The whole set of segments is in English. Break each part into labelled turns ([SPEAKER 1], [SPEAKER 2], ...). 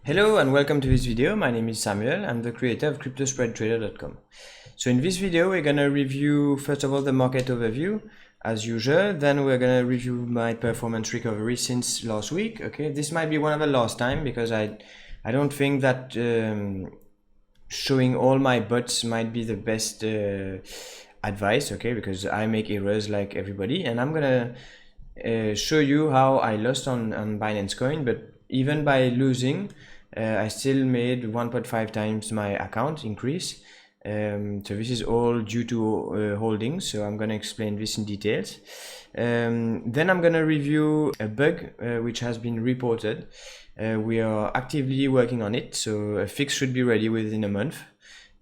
[SPEAKER 1] Hello and welcome to this video. My name is Samuel. I'm the creator of cryptospreadtrader.com. So in this video, we're going to review, first of all, the market overview as usual. Then we're going to review my performance recovery since last week. Okay, this might be one of the last time because I don't think that showing all my bots might be the best advice. Okay, because I make errors like everybody, and I'm going to show you how I lost on Binance Coin, but even by losing, I still made 1.5 times my account increase. So this is all due to holdings. So I'm going to explain this in details. Then I'm going to review a bug which has been reported. We are actively working on it, so a fix should be ready within a month.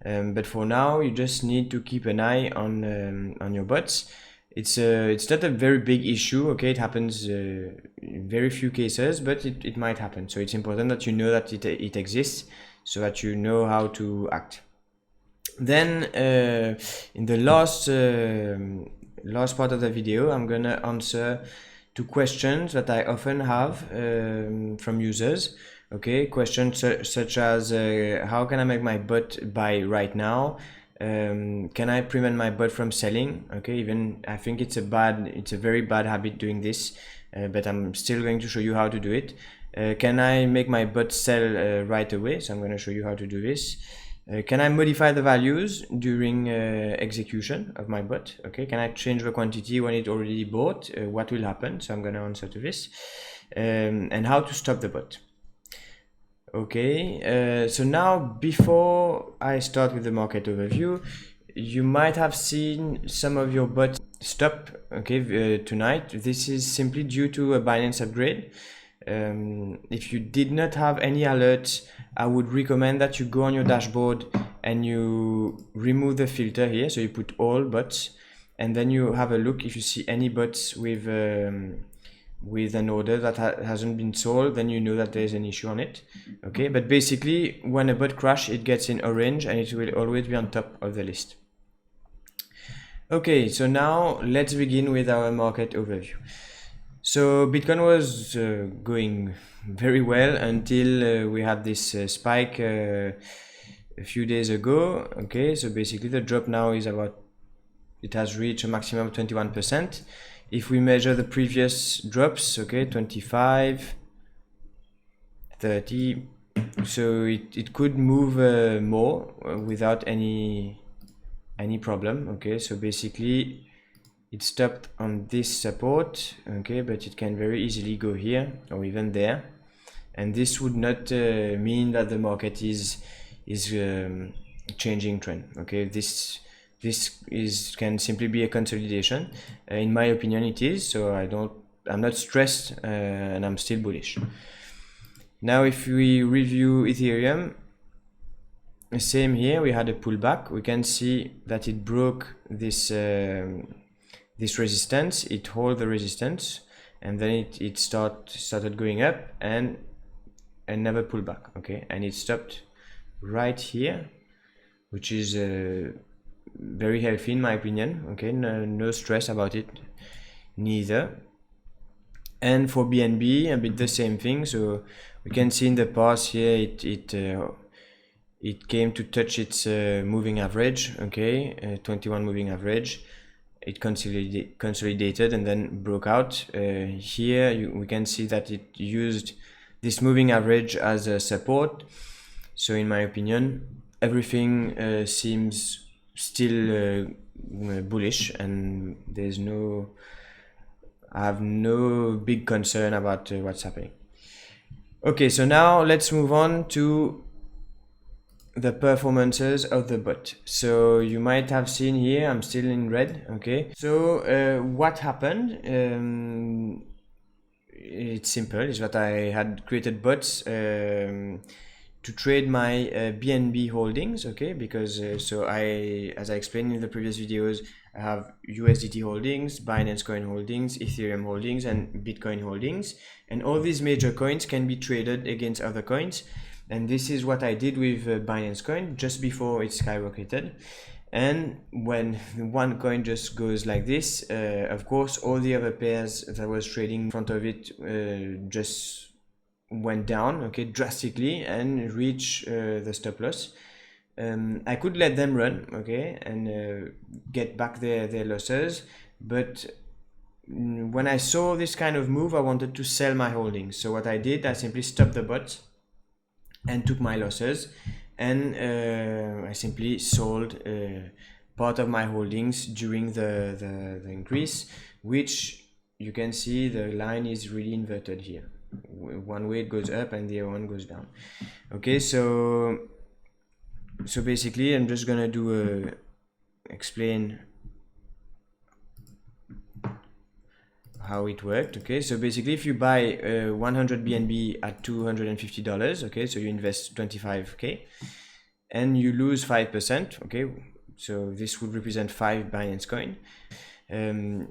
[SPEAKER 1] But for now, you just need to keep an eye on your bots. It's not a very big issue, okay? It happens in very few cases, but it might happen. So it's important that you know that it exists, so that you know how to act. Then in the last part of the video, I'm gonna answer two questions that I often have from users. Okay, questions such as how can I make my bot buy right now? Can I prevent my bot from selling? Okay, even I think it's a very bad habit doing this, but I'm still going to show you how to do it. Can I make my bot sell right away? So I'm going to show you how to do this. Can I modify the values during execution of my bot? Okay, can I change the quantity when it already bought? What will happen? So I'm going to answer to this. And how to stop the bot. Okay, so now before I start with the market overview, you might have seen some of your bots stop, okay, tonight. This is simply due to a Binance upgrade. If you did not have any alerts, I would recommend that you go on your dashboard and you remove the filter here. So you put all bots, and then you have a look if you see any bots with an order that hasn't been sold, then you know that there's an issue on it. Okay, but basically when a bot crash, it gets in orange and it will always be on top of the list. Okay, so now let's begin with our market overview. So Bitcoin was going very well until we had this spike a few days ago. Okay, so basically the drop now is it has reached a maximum of 21%. If we measure the previous drops, okay, 25, 30, so it could move more without any problem. Okay, so basically it stopped on this support, okay, but it can very easily go here or even there, and this would not mean that the market is changing trend. Okay, this can simply be a consolidation. In my opinion, it is. So I'm not stressed, and I'm still bullish. Now, if we review Ethereum, same here. We had a pullback. We can see that it broke this resistance. It held the resistance, and then it started going up and never pulled back. Okay, and it stopped right here, which is very healthy in my opinion. Okay, no stress about it neither. And for BNB, a bit the same thing. So we can see in the past here it came to touch its moving average. Okay, 21 moving average. It consolidated and then broke out. Here we can see that it used this moving average as a support. So in my opinion, everything seems still bullish, and I have no big concern about what's happening. Okay, so now let's move on to the performances of the bot. So you might have seen here I'm still in red. Okay, so what happened, it's simple, is that I had created bots to trade my BNB holdings. Okay, because as I explained in the previous videos, I have USDT holdings, Binance Coin holdings, Ethereum holdings, and Bitcoin holdings, and all these major coins can be traded against other coins. And this is what I did with Binance Coin just before it skyrocketed. And when one coin just goes like this, of course all the other pairs that I was trading in front of it just went down, okay, drastically, and reach the stop loss. I could let them run, okay, and get back their losses, but when I saw this kind of move, I wanted to sell my holdings. So what I did, I simply stopped the bot and took my losses, and I simply sold part of my holdings during the increase, which you can see the line is really inverted here. One way it goes up and the other one goes down. Okay, so basically I'm just gonna do explain how it worked. Okay, so basically if you buy 100 BNB at $250, okay, so you invest 25k and you lose 5%, okay, so this would represent 5 Binance coin.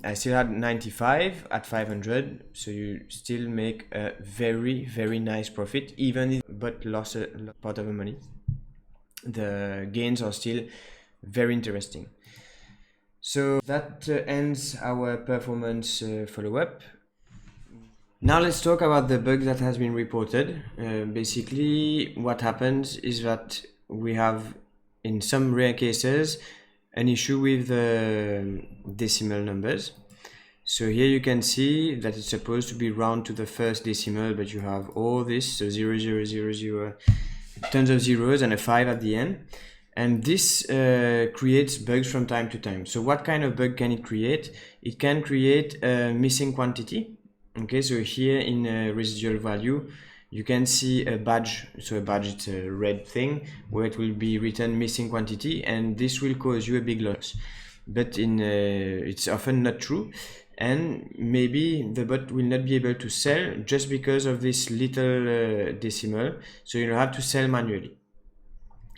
[SPEAKER 1] I still had 95 at 500, so you still make a very nice profit, even if but lost a part of the money. The gains are still very interesting. So that ends our performance follow-up. Now let's talk about the bug that has been reported. Basically what happens is that we have, in some rare cases, an issue with the decimal numbers. So here you can see that it's supposed to be round to the first decimal, but you have all this, so 0, 0, 0, 0, tons of zeros and a 5 at the end. And this creates bugs from time to time. So what kind of bug can it create? It can create a missing quantity. Okay, so here in residual value, you can see a badge. So a badge, it's a red thing where it will be written missing quantity, and this will cause you a big loss. But it's often not true, and maybe the bot will not be able to sell just because of this little decimal. So you'll have to sell manually.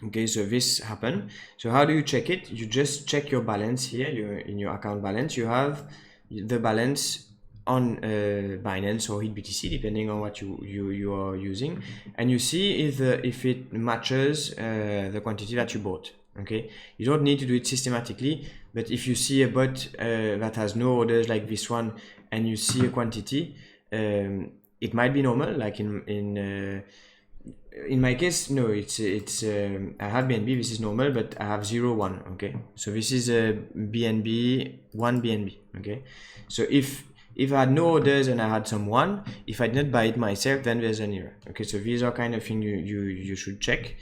[SPEAKER 1] Okay, so this happened. So how do you check it? You just check your balance here. In your account balance, you have the balance on Binance or HitBTC, depending on what you are using, and you see if it matches the quantity that you bought. Okay, you don't need to do it systematically, but if you see a bot that has no orders like this one, and you see a quantity, it might be normal. Like in my case, no, it's I have BNB, this is normal, but I have 0, 1. Okay, so this is a BNB, 1 BNB. Okay, so if I had no orders and I had some 1, if I did not buy it myself, then there's an error. Okay, so these are kind of things you should check.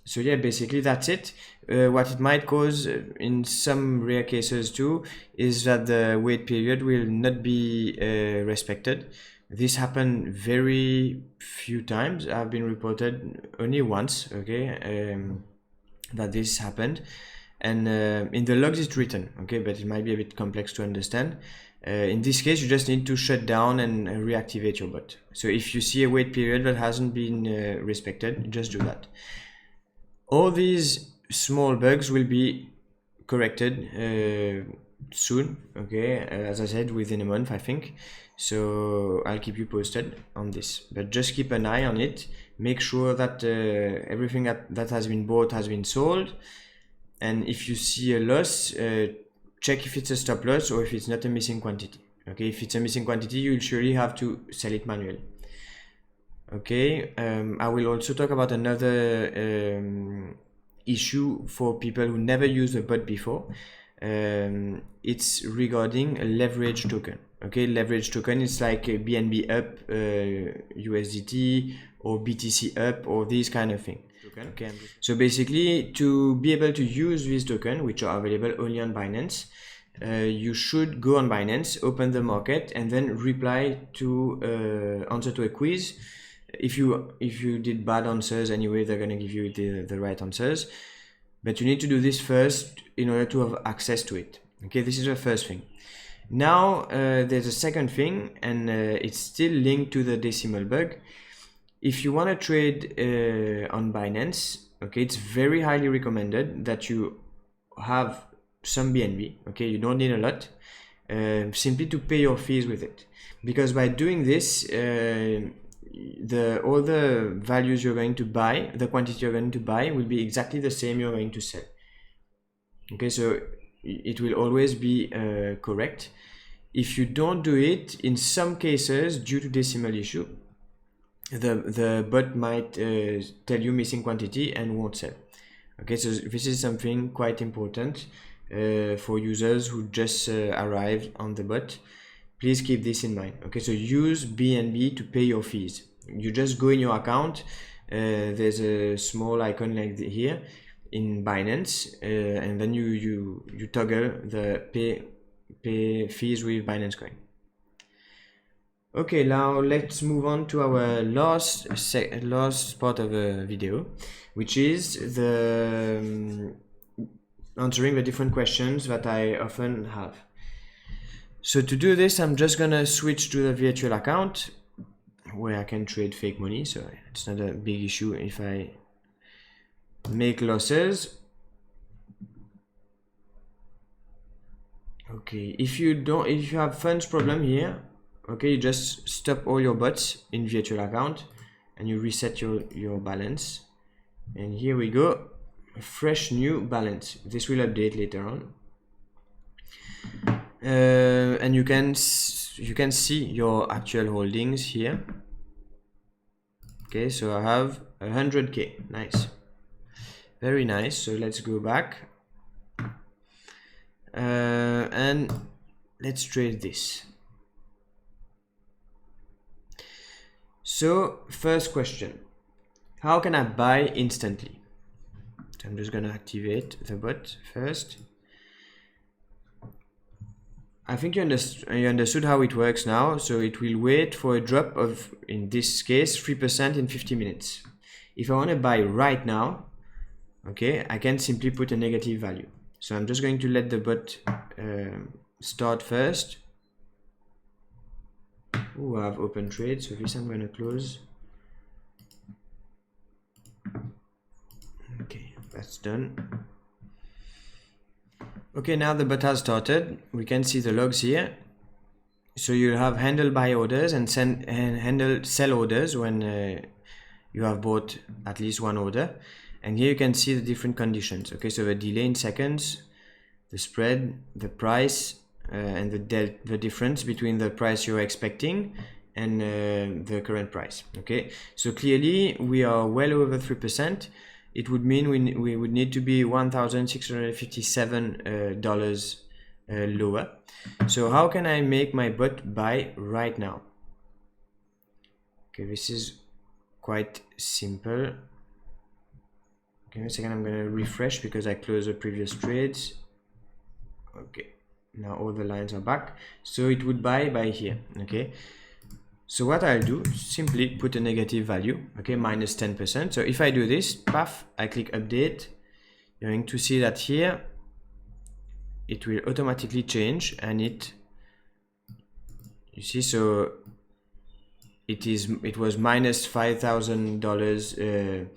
[SPEAKER 1] So yeah, basically that's it. What it might cause in some rare cases too is that the wait period will not be respected. This happened very few times. I've been reported only once, okay, that this happened, and in the logs it's written, okay, but it might be a bit complex to understand. In this case, you just need to shut down and reactivate your bot. So if you see a wait period that hasn't been respected, just do that. All these small bugs will be corrected soon, okay, as I said, within a month, I think. So I'll keep you posted on this, but just keep an eye on it. Make sure that everything that has been bought has been sold, and if you see a loss, check if it's a stop loss or if it's not a missing quantity. Okay, if it's a missing quantity, you'll surely have to sell it manually. Okay, I will also talk about another issue for people who never used a bot before. It's regarding a leverage token. Okay, leverage token is like a BNB up, USDT or BTC up, or these kind of thing. Okay, so basically, to be able to use this token, which are available only on Binance, you should go on Binance, open the market, and then reply to answer to a quiz. If you did bad answers anyway, they're gonna give you the right answers, but you need to do this first in order to have access to it. Okay, this is the first thing. Now there's a second thing, and it's still linked to the decimal bug. If you want to trade on Binance, okay, it's very highly recommended that you have some BNB. Okay, you don't need a lot, simply to pay your fees with it, because by doing this, all the values you're going to buy, the quantity you're going to buy, will be exactly the same you're going to sell. Okay, so it will always be correct. if you don't do it, in some cases, due to decimal issue, the bot might tell you missing quantity and won't sell. Okay, so this is something quite important for users who just arrived on the bot. Please keep this in mind. Okay, so use BNB to pay your fees. You just go in your account. There's a small icon like here in Binance, and then you toggle the pay fees with Binance Coin. Okay, now let's move on to our last part of the video, which is the answering the different questions that I often have. So to do this, I'm just gonna switch to the virtual account where I can trade fake money. So it's not a big issue if I make losses. Okay, if you have funds problem here, okay, you just stop all your bots in virtual account and you reset your balance. And here we go, a fresh new balance. This will update later on. And you can see your actual holdings here. Okay, so I have 100k. Nice, very nice. So let's go back and let's trade this. So first question, how can I buy instantly? So I'm just gonna activate the bot first. I think you understood how it works now. So it will wait for a drop of, in this case, 3% in 50 minutes. If I want to buy right now, okay, I can simply put a negative value. So I'm just going to let the bot start first. Oh, I have open trade, so this I'm going to close. Okay, that's done. Okay, now the bot has started. We can see the logs here. So you'll have handle buy orders and handle sell orders when you have bought at least one order. And here you can see the different conditions. Okay, so the delay in seconds, the spread, the price, and the difference between the price you're expecting and the current price. Okay, so clearly we are well over 3%. It would mean we would need to be $1,657 lower. So how can I make my bot buy right now? Okay, this is quite simple. Okay, a second, I'm going to refresh because I closed the previous trades. Okay, now all the lines are back. So it would buy by here. Okay, so what I'll do, simply put a negative value, okay, minus 10%. So if I do this, paf, I click update, you're going to see that here, it will automatically change and you see, so it was minus $5,000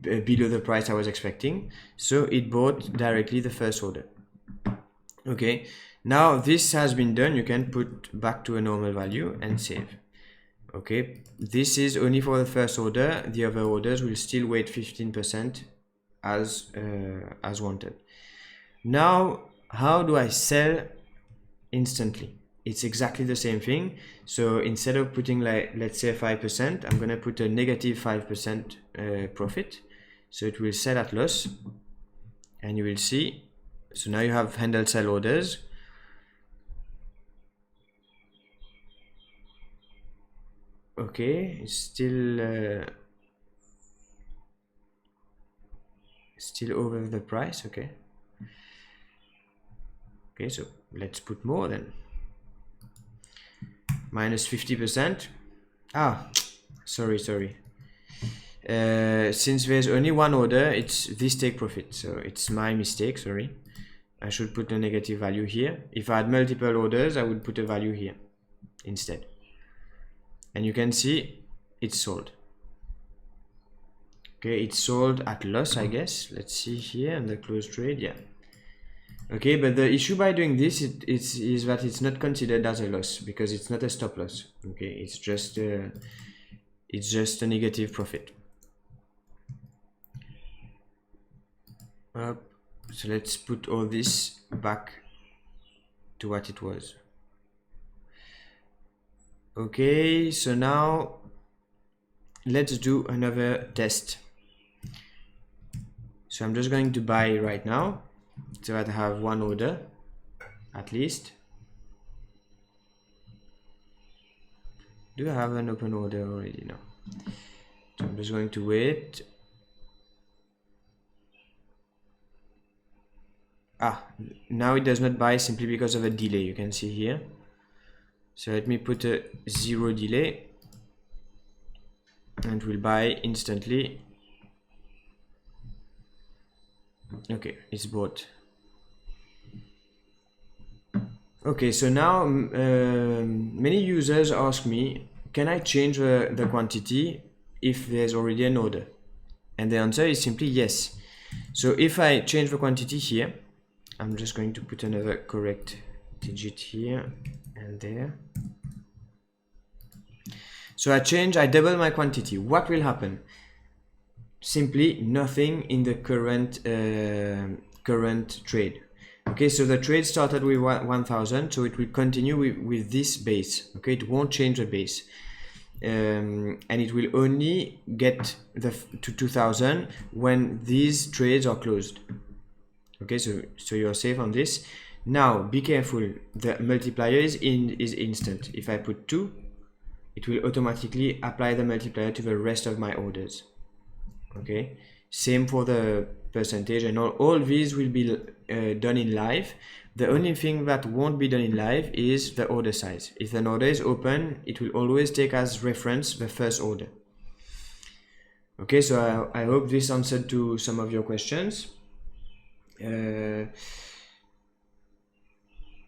[SPEAKER 1] below the price I was expecting. So it bought directly the first order. Okay. Now this has been done, you can put back to a normal value and save. Okay, this is only for the first order. The other orders will still wait 15% as wanted. Now, how do I sell instantly? It's exactly the same thing. So instead of putting, like, let's say 5%, I'm gonna put a negative 5% profit. So it will sell at loss, and you will see. So now you have handle sell orders. Okay, it's still over the price. Okay, so let's put more then. Minus 50%. Sorry. Since there's only one order, it's this take profit, so it's my mistake. Sorry, I should put a negative value here. If I had multiple orders, I would put a value here instead. And you can see it's sold. Okay, it's sold at loss, I guess. Let's see here in the close trade. Yeah. Okay, but the issue by doing this is that it's not considered as a loss because it's not a stop loss. Okay, it's just a negative profit. So let's put all this back to what it was. Okay, so now let's do another test. So I'm just going to buy right now so that I have one order at least. Do I have an open order already? No. So I'm just going to wait. Now it does not buy simply because of a delay, you can see here. So let me put a 0 delay and it will buy instantly. Okay, it's bought. Okay, so now many users ask me, can I change the quantity if there's already an order? And the answer is simply yes. So if I change the quantity here, I'm just going to put another correct digit here and there. So I double my quantity. What will happen? Simply nothing in the current trade. Okay, so the trade started with 1000, so it will continue with this base. Okay, it won't change the base. And it will only get to 2000 when these trades are closed. Okay, so you're safe on this. Now be careful, the multiplier is instant. If I put 2, it will automatically apply the multiplier to the rest of my orders. Okay, same for the percentage, and all these will be done in live. The only thing that won't be done in live is the order size. If an order is open, it will always take as reference the first order. Okay, so I hope this answered to some of your questions.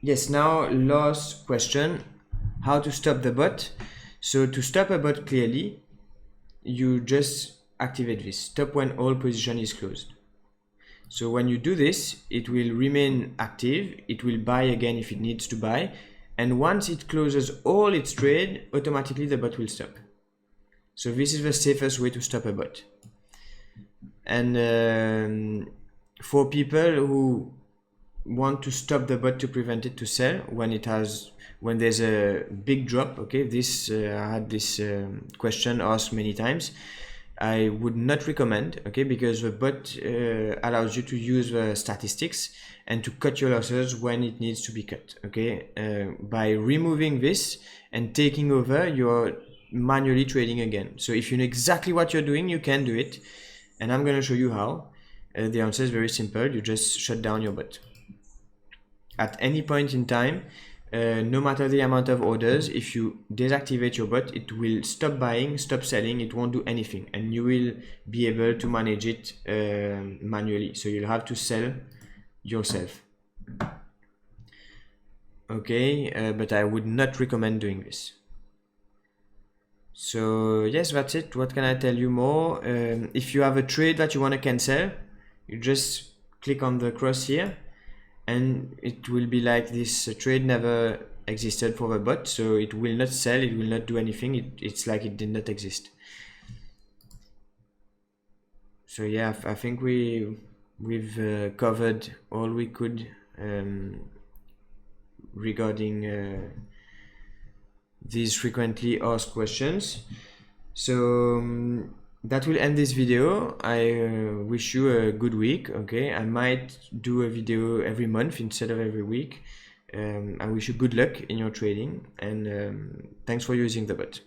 [SPEAKER 1] Yes, now last question, how to stop the bot. So to stop a bot clearly, you just activate this, stop when all position is closed. So when you do this, it will remain active, it will buy again if it needs to buy, and once it closes all its trade, automatically the bot will stop. So this is the safest way to stop a bot. And for people who want to stop the bot to prevent it to sell when there's a big drop, okay, I had this question asked many times. I would not recommend, okay, because the bot allows you to use the statistics and to cut your losses when it needs to be cut, okay. By removing this and taking over, you're manually trading again. So if you know exactly what you're doing, you can do it, and I'm going to show you how. The answer is very simple. You just shut down your bot at any point in time. No matter the amount of orders, if you deactivate your bot, it will stop buying, stop selling, it won't do anything, and you will be able to manage it manually. So you'll have to sell yourself. Okay, but I would not recommend doing this. So yes, that's it. What can I tell you more? If you have a trade that you want to cancel, you just click on the cross here, and it will be like this trade never existed for the bot, so it will not sell, it will not do anything, it's like it did not exist. So yeah, I think we've covered all we could regarding these frequently asked questions. So that will end this video. I wish you a good week. Okay, I might do a video every month instead of every week. I wish you good luck in your trading, and thanks for using the bot.